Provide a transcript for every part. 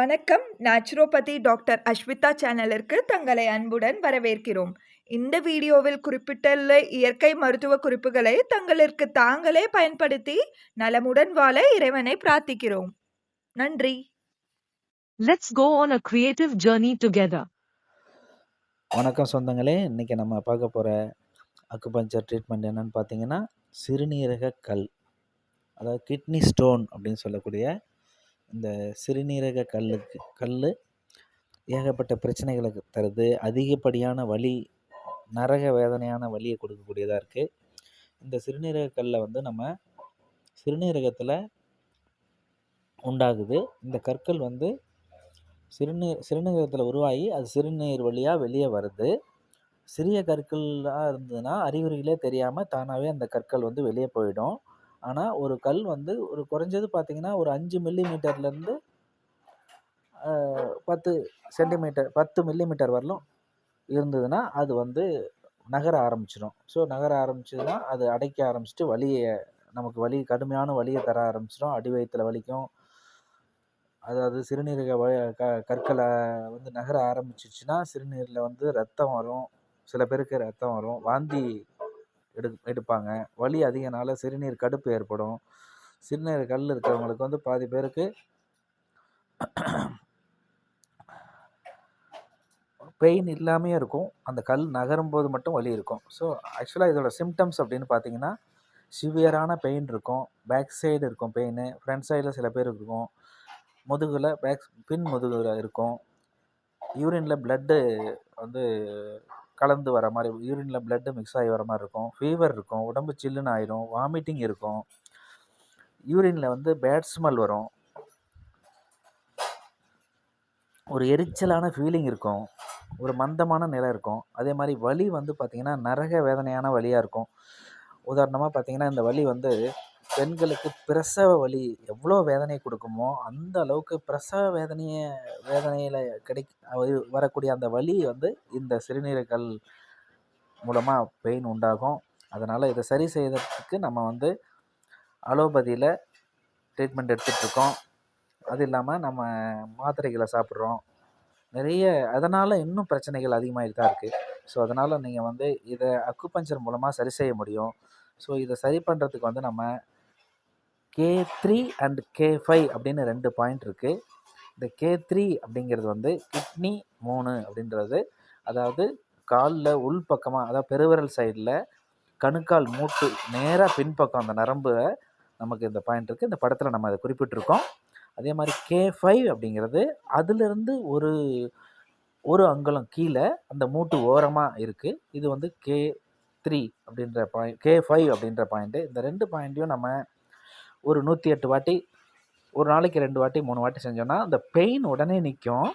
வணக்கம். Naturopathy doctor அஷ்விதா சேனலிற்கு தங்களை அன்புடன் வரவேற்கிறோம். இந்த வீடியோவில் குறிப்பிட்டுள்ள இயற்கை மருத்துவ குறிப்புகளை தங்களுக்கு தாங்களே பயன்படுத்தி நலமுடன் வாழ இறைவனை பிரார்த்திக்கிறோம். நன்றி. Let's go on a creative journey together. வணக்கம் சொந்தங்களே. இன்றைக்கி நம்ம பார்க்க போகிற அக்குபஞ்சர் ட்ரீட்மெண்ட் என்னென்னு பார்த்தீங்கன்னா, சிறுநீரக கல், அதாவது கிட்னி ஸ்டோன் அப்படின்னு சொல்லக்கூடிய இந்த சிறுநீரக கல் ஏகப்பட்ட பிரச்சனைகளை தருது. அதிகப்படியான வலி, நரக வேதனையான வலியை கொடுக்கக்கூடியதாக இருக்குது. இந்த சிறுநீரக கல்லை வந்து நம்ம சிறுநீரகத்தில் உண்டாகுது. இந்த கற்கள் வந்து சிறுநீரகத்தில் உருவாகி அது சிறுநீர் வழியாக வெளியே வருது. சிறிய கற்களாக இருந்ததுன்னா அறிகுறிகளே தெரியாமல் தானாகவே அந்த கற்கள் வந்து வெளியே போயிடும். ஆனால் ஒரு கல் வந்து ஒரு குறைஞ்சது பார்த்திங்கன்னா ஒரு 5 மில்லிமீட்டர்லேருந்து 10 சென்டிமீட்டர் 10 மில்லிமீட்டர் வரலும் இருந்ததுன்னா அது வந்து நகர ஆரம்பிச்சிடும். ஸோ நகர ஆரம்பிச்சதுன்னா அது அடைக்க ஆரம்பிச்சிட்டு நமக்கு கடுமையான வலியை தர ஆரம்பிச்சிடும். அடி வயிற்றில் வலிக்கும். அதாவது சிறுநீரக கற்களை வந்து நகர ஆரம்பிச்சிச்சுன்னா சிறுநீரில் வந்து ரத்தம் வரும். சில பேருக்கு ரத்தம் வரும். வாந்தி எடுப்பாங்க. வலி அதிகனால சிறுநீர் கடுப்பு ஏற்படும். சிறுநீர் கல் இருக்கிறவங்களுக்கு வந்து பாதி பேருக்கு பெயின் இல்லாமையே இருக்கும். அந்த கல் நகரும் போது மட்டும் வலி இருக்கும். ஸோ ஆக்சுவலாக இதோட சிம்டம்ஸ் அப்படின்னு பார்த்தீங்கன்னா, சிவியரான பெயின் இருக்கும். பேக் சைடு இருக்கும் பெயின். ஃப்ரண்ட் சைடில் சில பேர் இருக்கும். முதுகில் பின் முதுகில் இருக்கும். யூரினில் பிளட்டு வந்து கலந்து வர மாதிரி, யூரினில் பிளட்டு மிக்ஸ் ஆகி வர மாதிரி இருக்கும். ஃபீவர் இருக்கும். உடம்பு சில்லுன்னு ஆயிரும். வாமிட்டிங் இருக்கும். யூரினில் வந்து பேட் ஸ்மெல் வரும். ஒரு எரிச்சலான ஃபீலிங் இருக்கும். ஒரு மந்தமான நிலை இருக்கும். அதே மாதிரி வலி வந்து பார்த்திங்கன்னா நரக வேதனையான வலியாக இருக்கும். உதாரணமாக பார்த்திங்கன்னா இந்த வலி வந்து பெண்களுக்கு பிரசவ வலி எவ்வளோ வேதனை கொடுக்குமோ அந்த அளவுக்கு பிரசவ வேதனையில் வரக்கூடிய அந்த வலி வந்து இந்த சிறுநீரக கல் மூலமாக பெயின் உண்டாகும். அதனால் இதை சரி செய்யறதுக்கு நம்ம வந்து அலோபதியில் ட்ரீட்மெண்ட் எடுத்துகிட்ருக்கோம். அது இல்லாமல் நம்ம மாத்திரைகளை சாப்பிட்றோம். அதனால் இன்னும் பிரச்சனைகள் அதிகமாகிட்டு தான் இருக்குது. ஸோ அதனால் நீங்கள் வந்து இதை அக்குபஞ்சர் மூலமாக சரி செய்ய முடியும். ஸோ இதை சரி பண்ணுறதுக்கு வந்து நம்ம K3 அண்ட் K5 அப்படின்னு 2 பாயிண்ட் இருக்குது. இந்த K3 அப்படிங்கிறது வந்து கிட்னி 3 அப்படின்றது, அதாவது காலில் உள்பக்கமாக, அதாவது பெருவிரல் சைடில் கணுக்கால் மூட்டு நேராக பின்பக்கம் அந்த நரம்பு நமக்கு இந்த பாயிண்ட் இருக்குது. இந்த படத்தில் நம்ம அதை குறிப்பிட்டிருக்கோம். அதே மாதிரி K5 அப்படிங்கிறது அதிலிருந்து ஒரு அங்குலம் கீழே அந்த மூட்டு ஓரமாக இருக்குது. இது வந்து K3 அப்படின்ற பாயிண்ட், K5 அப்படின்ற பாயிண்ட்டு. இந்த 2 பாயிண்ட்டையும் நம்ம ஒரு 108 வாட்டி, ஒரு நாளைக்கு 2 வாட்டி 3 வாட்டி செஞ்சோன்னா அந்த பெயின் உடனே நிற்கும்.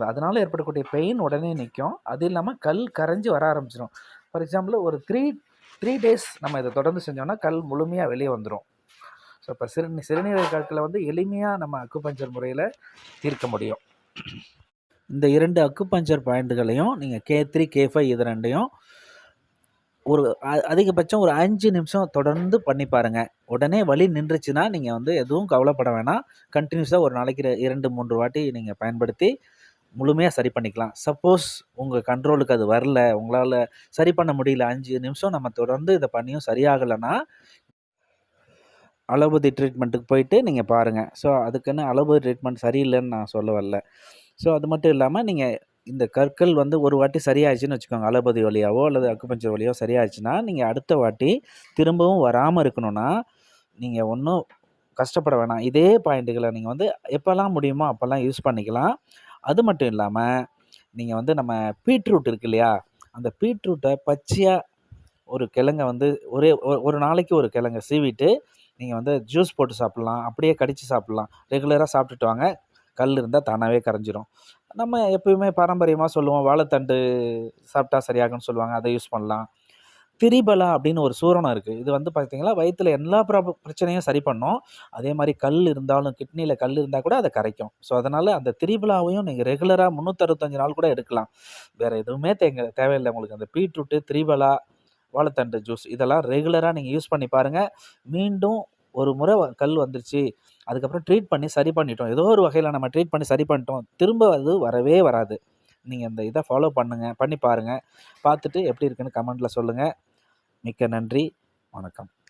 அதனால் ஏற்படக்கூடிய பெயின் உடனே நிற்கும். அது இல்லாமல் கல் கரைஞ்சி வர ஆரம்பிச்சிடும். ஃபார் எக்ஸாம்பிள் ஒரு த்ரீ டேஸ் நம்ம இதை தொடர்ந்து செஞ்சோன்னா கல் முழுமையாக வெளியே வந்துடும். ஸோ இப்போ சிறுநீரக கற்களை வந்து எளிமையாக நம்ம அக்குபஞ்சர் முறையில் தீர்க்க முடியும். இந்த 2 அக்குபஞ்சர் பாயிண்ட்டுகளையும் நீங்கள் K3 K5 இது 2யும் ஒரு அதிகபட்சம் ஒரு 5 நிமிஷம் தொடர்ந்து பண்ணி பாருங்கள். உடனே வலி நின்றுச்சுன்னா நீங்கள் வந்து எதுவும் கவலைப்பட வேணாம். கண்டினியூஸாக ஒரு நாளைக்கு 2-3 வாட்டி நீங்கள் பயன்படுத்தி முழுமையாக சரி பண்ணிக்கலாம். சப்போஸ் உங்கள் கண்ட்ரோலுக்கு அது வரல, உங்களால் சரி பண்ண முடியல, 5 நிமிஷம் நம்ம தொடர்ந்து இதை பண்ணியும் சரியாகலைன்னா அலோபதி ட்ரீட்மெண்ட்டுக்கு போயிட்டு நீங்கள் பாருங்கள். ஸோ அதுக்குன்னு அலோபதி ட்ரீட்மெண்ட் சரியில்லைன்னு நான் சொல்ல வரல. ஸோ அது மட்டும் இல்லாமல் நீங்கள் இந்த கற்கள் வந்து ஒரு வாட்டி சரியாயிடுச்சுன்னு வச்சுக்கோங்க, அலோபதி வழியாவோ அல்லது அக்குபஞ்சர் வழியோ சரியாயிடுச்சுன்னா நீங்கள் அடுத்த வாட்டி திரும்பவும் வராமல் இருக்கணும்னா நீங்கள் ஒன்றும் கஷ்டப்பட வேணாம். இதே பாயிண்ட்டுகளை நீங்கள் வந்து எப்போல்லாம் முடியுமோ அப்போல்லாம் யூஸ் பண்ணிக்கலாம். அது மட்டும் இல்லாமல் நீங்கள் வந்து நம்ம பீட்ரூட் இருக்கு இல்லையா, அந்த பீட்ரூட்டை பச்சையாக ஒரு கிழங்கை வந்து ஒரு நாளைக்கு ஒரு கிழங்கை சீவிட்டு நீங்கள் வந்து ஜூஸ் போட்டு சாப்பிட்லாம். அப்படியே கடித்து சாப்பிட்லாம். ரெகுலராக சாப்பிட்டுட்டு வாங்க. கல் இருந்தால் தானாகவே கரைஞ்சிரும். நம்ம எப்பயுமே பாரம்பரியமாக சொல்லுவோம், வாழைத்தண்டு சாப்பிட்டா சரியாகும்னு சொல்லுவாங்க. அதை யூஸ் பண்ணலாம். திரிபலா அப்படின்னு ஒரு சூரணம் இருக்குது. இது வந்து பார்த்தீங்கன்னா வயிற்றில் எல்லா பிரச்சனையும் சரி பண்ணும். அதே மாதிரி கல் இருந்தாலும், கிட்னியில் கல் இருந்தால் கூட அதை கரைக்கும். ஸோ அதனால் அந்த திரிபலாவையும் நீங்கள் ரெகுலராக 365 நாள் கூட எடுக்கலாம். வேறு எதுவுமே தேவையில்லை உங்களுக்கு. அந்த பீட்ரூட்டு, திரிபலா, வாழைத்தண்டு ஜூஸ் இதெல்லாம் ரெகுலராக நீங்கள் யூஸ் பண்ணி பாருங்கள். மீண்டும் ஒரு முறை கல் வந்துருச்சு, அதுக்கப்புறம் ட்ரீட் பண்ணி சரி பண்ணிட்டோம். ஏதோ ஒரு வகையில் நம்ம ட்ரீட் பண்ணி சரி பண்ணிட்டோம். திரும்ப அது வரவே வராது. நீங்கள் இந்த இதை ஃபாலோ பண்ணி பாருங்கள். பார்த்துட்டு எப்படி இருக்குன்னு கமெண்ட்டில் சொல்லுங்கள். மிக்க நன்றி. வணக்கம்.